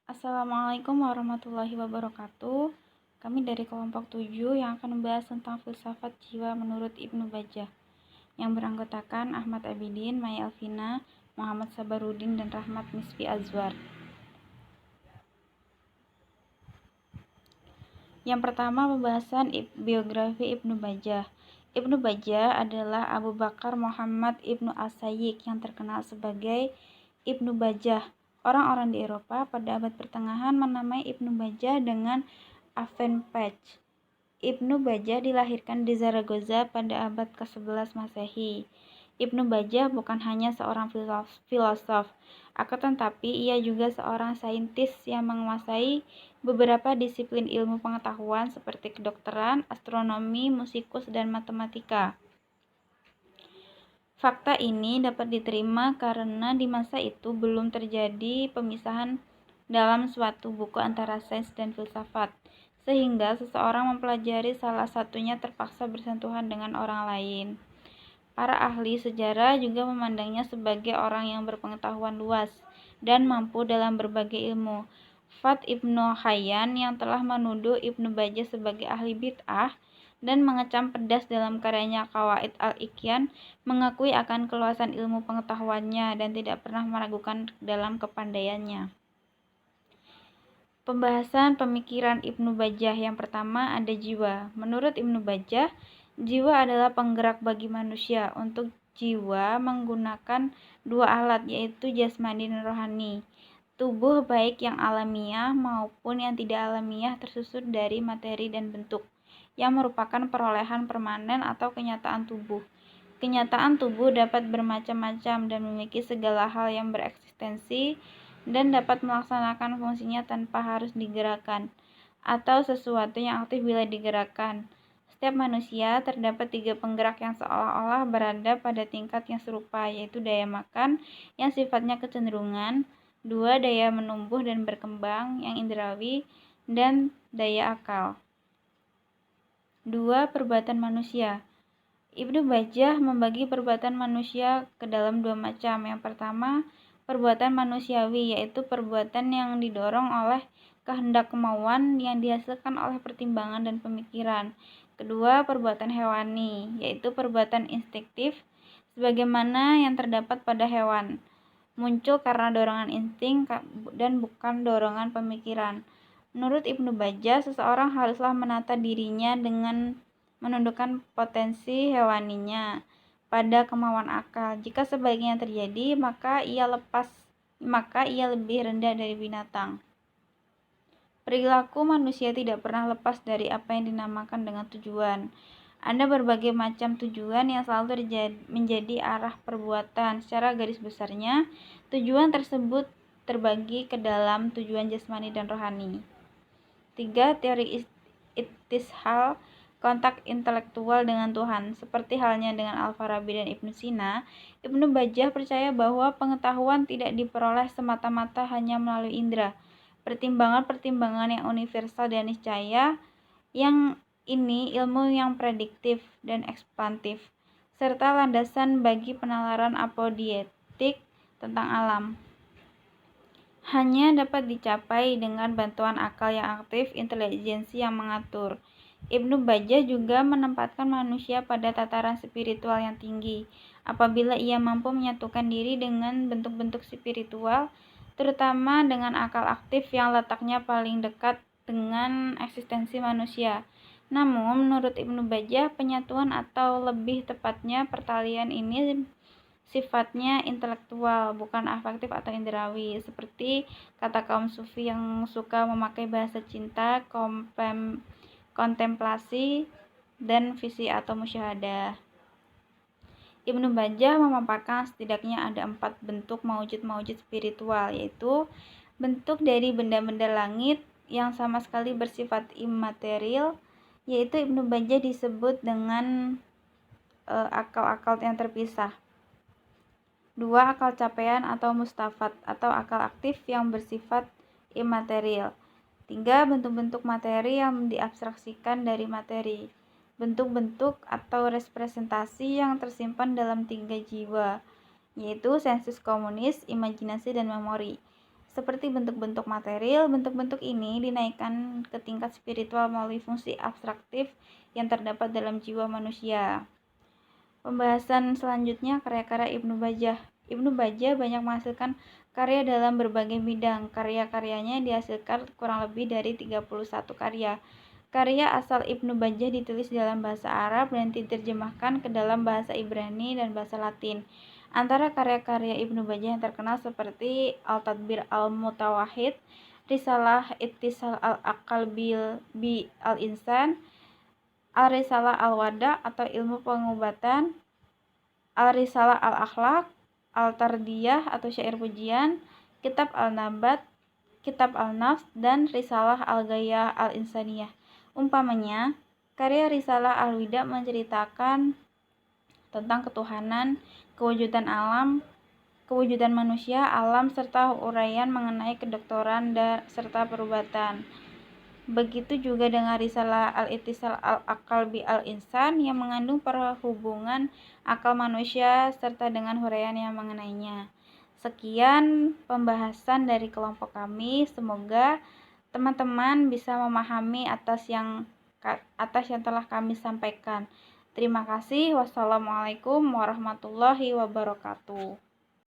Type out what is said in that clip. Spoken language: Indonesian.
Assalamualaikum warahmatullahi wabarakatuh. Kami dari kelompok 7 yang akan membahas tentang filsafat jiwa menurut Ibnu Bajjah, yang beranggotakan Ahmad Abidin, Maya Elvina, Muhammad Sabarudin, dan Rahmat Nisfi Azwar. Yang pertama, pembahasan biografi Ibnu Bajjah. Ibnu Bajjah adalah Abu Bakar Muhammad Ibnu As-Sayyid yang terkenal sebagai Ibnu Bajjah. Orang-orang di Eropa pada abad pertengahan menamai Ibnu Bajjah dengan Affenpach. Ibnu Bajjah dilahirkan di Zaragoza pada abad ke-11 Masehi. Ibnu Bajjah bukan hanya seorang filosof, akan tetapi ia juga seorang saintis yang menguasai beberapa disiplin ilmu pengetahuan seperti kedokteran, astronomi, musikus, dan matematika. Fakta ini dapat diterima karena di masa itu belum terjadi pemisahan dalam suatu buku antara sains dan filsafat, sehingga seseorang mempelajari salah satunya terpaksa bersentuhan dengan orang lain. Para ahli sejarah juga memandangnya sebagai orang yang berpengetahuan luas dan mampu dalam berbagai ilmu. Fath Ibnu Hayyan yang telah menuduh Ibnu Bajjah sebagai ahli bid'ah dan mengecam pedas dalam karyanya Qawaid al-Iqyan mengakui akan keluasan ilmu pengetahuannya dan tidak pernah meragukan dalam kepandaiannya. Pembahasan pemikiran Ibnu Bajjah. Yang pertama ada jiwa. Menurut Ibnu Bajjah, jiwa adalah penggerak bagi manusia. Untuk jiwa menggunakan dua alat, yaitu jasmani dan rohani. Tubuh baik yang alamiah maupun yang tidak alamiah tersusun dari materi dan bentuk, yang merupakan perolehan permanen atau kenyataan tubuh. Kenyataan tubuh dapat bermacam-macam dan memiliki segala hal yang bereksistensi dan dapat melaksanakan fungsinya tanpa harus digerakkan, atau sesuatu yang aktif bila digerakkan. Setiap manusia terdapat 3 penggerak yang seolah-olah berada pada tingkat yang serupa, yaitu daya makan yang sifatnya kecenderungan, 2 daya menumbuh dan berkembang yang indrawi, dan daya akal. 2 perbuatan manusia. Ibnu Bajjah membagi perbuatan manusia ke dalam 2 macam. Yang pertama, perbuatan manusiawi, yaitu perbuatan yang didorong oleh kehendak kemauan yang dihasilkan oleh pertimbangan dan pemikiran. Kedua, perbuatan hewani, yaitu perbuatan instinktif sebagaimana yang terdapat pada hewan, muncul karena dorongan insting dan bukan dorongan pemikiran. Menurut Ibnu Bajjah, seseorang haruslah menata dirinya dengan menundukkan potensi hewaninya pada kemauan akal. Jika sebaliknya terjadi, maka ia lebih rendah dari binatang. Perilaku manusia tidak pernah lepas dari apa yang dinamakan dengan tujuan. Ada berbagai macam tujuan yang selalu menjadi arah perbuatan. Secara garis besarnya, tujuan tersebut terbagi ke dalam tujuan jasmani dan rohani. 3. Teori istishal, kontak intelektual dengan Tuhan. Seperti halnya dengan Al-Farabi dan Ibnu Sina, Ibnu Bajjah percaya bahwa pengetahuan tidak diperoleh semata-mata hanya melalui indera. Pertimbangan-pertimbangan yang universal dan niscaya, yang ini ilmu yang prediktif dan ekspansif, serta landasan bagi penalaran apodietik tentang alam, hanya dapat dicapai dengan bantuan akal yang aktif, intelijensi yang mengatur. Ibnu Bajjah juga menempatkan manusia pada tataran spiritual yang tinggi. Apabila ia mampu menyatukan diri dengan bentuk-bentuk spiritual, terutama dengan akal aktif yang letaknya paling dekat dengan eksistensi manusia. Namun, menurut Ibnu Bajjah, penyatuan atau lebih tepatnya pertalian ini sifatnya intelektual, bukan afektif atau indrawi, seperti kata kaum sufi yang suka memakai bahasa cinta, kontemplasi, dan visi atau musyahadah. Ibnu Bajjah memaparkan setidaknya ada 4 bentuk maujud-maujud spiritual, yaitu bentuk dari benda-benda langit yang sama sekali bersifat imaterial, yaitu Ibnu Bajjah disebut dengan akal-akal yang terpisah. 2. Akal capaian atau mustafat atau akal aktif yang bersifat imaterial. 3. Bentuk-bentuk materi yang diabstraksikan dari materi. Bentuk-bentuk atau representasi yang tersimpan dalam 3 jiwa, yaitu sensus komunis, imajinasi, dan memori. seperti bentuk-bentuk material. Bentuk-bentuk ini dinaikkan ke tingkat spiritual melalui fungsi abstraktif yang terdapat dalam jiwa manusia. Pembahasan selanjutnya karya-karya Ibnu Bajjah. Ibnu Bajjah banyak menghasilkan karya dalam berbagai bidang. Karya-karyanya dihasilkan kurang lebih dari 31 karya. Karya asal Ibnu Bajjah ditulis dalam bahasa Arab dan diterjemahkan ke dalam bahasa Ibrani dan bahasa Latin. Antara karya-karya Ibnu Bajjah yang terkenal seperti Al-Tadbir Al-Mutawahhid, Risalah Ittisal Al-Aqal bi Al-Insan, Al-Risalah Al-Wada atau Ilmu Pengobatan, Al-Risalah Al-Akhlaq, Al-Tardiyah atau Syair Pujian, Kitab Al-Nabat, Kitab Al-Nafs, dan Risalah Al-Ghayah Al-Insaniyah. Umpamanya, karya Risalah Al-Wida menceritakan tentang ketuhanan, kewujudan alam, kewujudan manusia, alam, serta uraian mengenai kedokteran serta perubatan. Begitu juga dengan Risalah Al-Ittisal Al-Aqal bi Al-Insan yang mengandung perhubungan akal manusia serta dengan huraian yang mengenainya. Sekian pembahasan dari kelompok kami. Semoga teman-teman bisa memahami atas yang telah kami sampaikan. Terima kasih. Wassalamualaikum warahmatullahi wabarakatuh.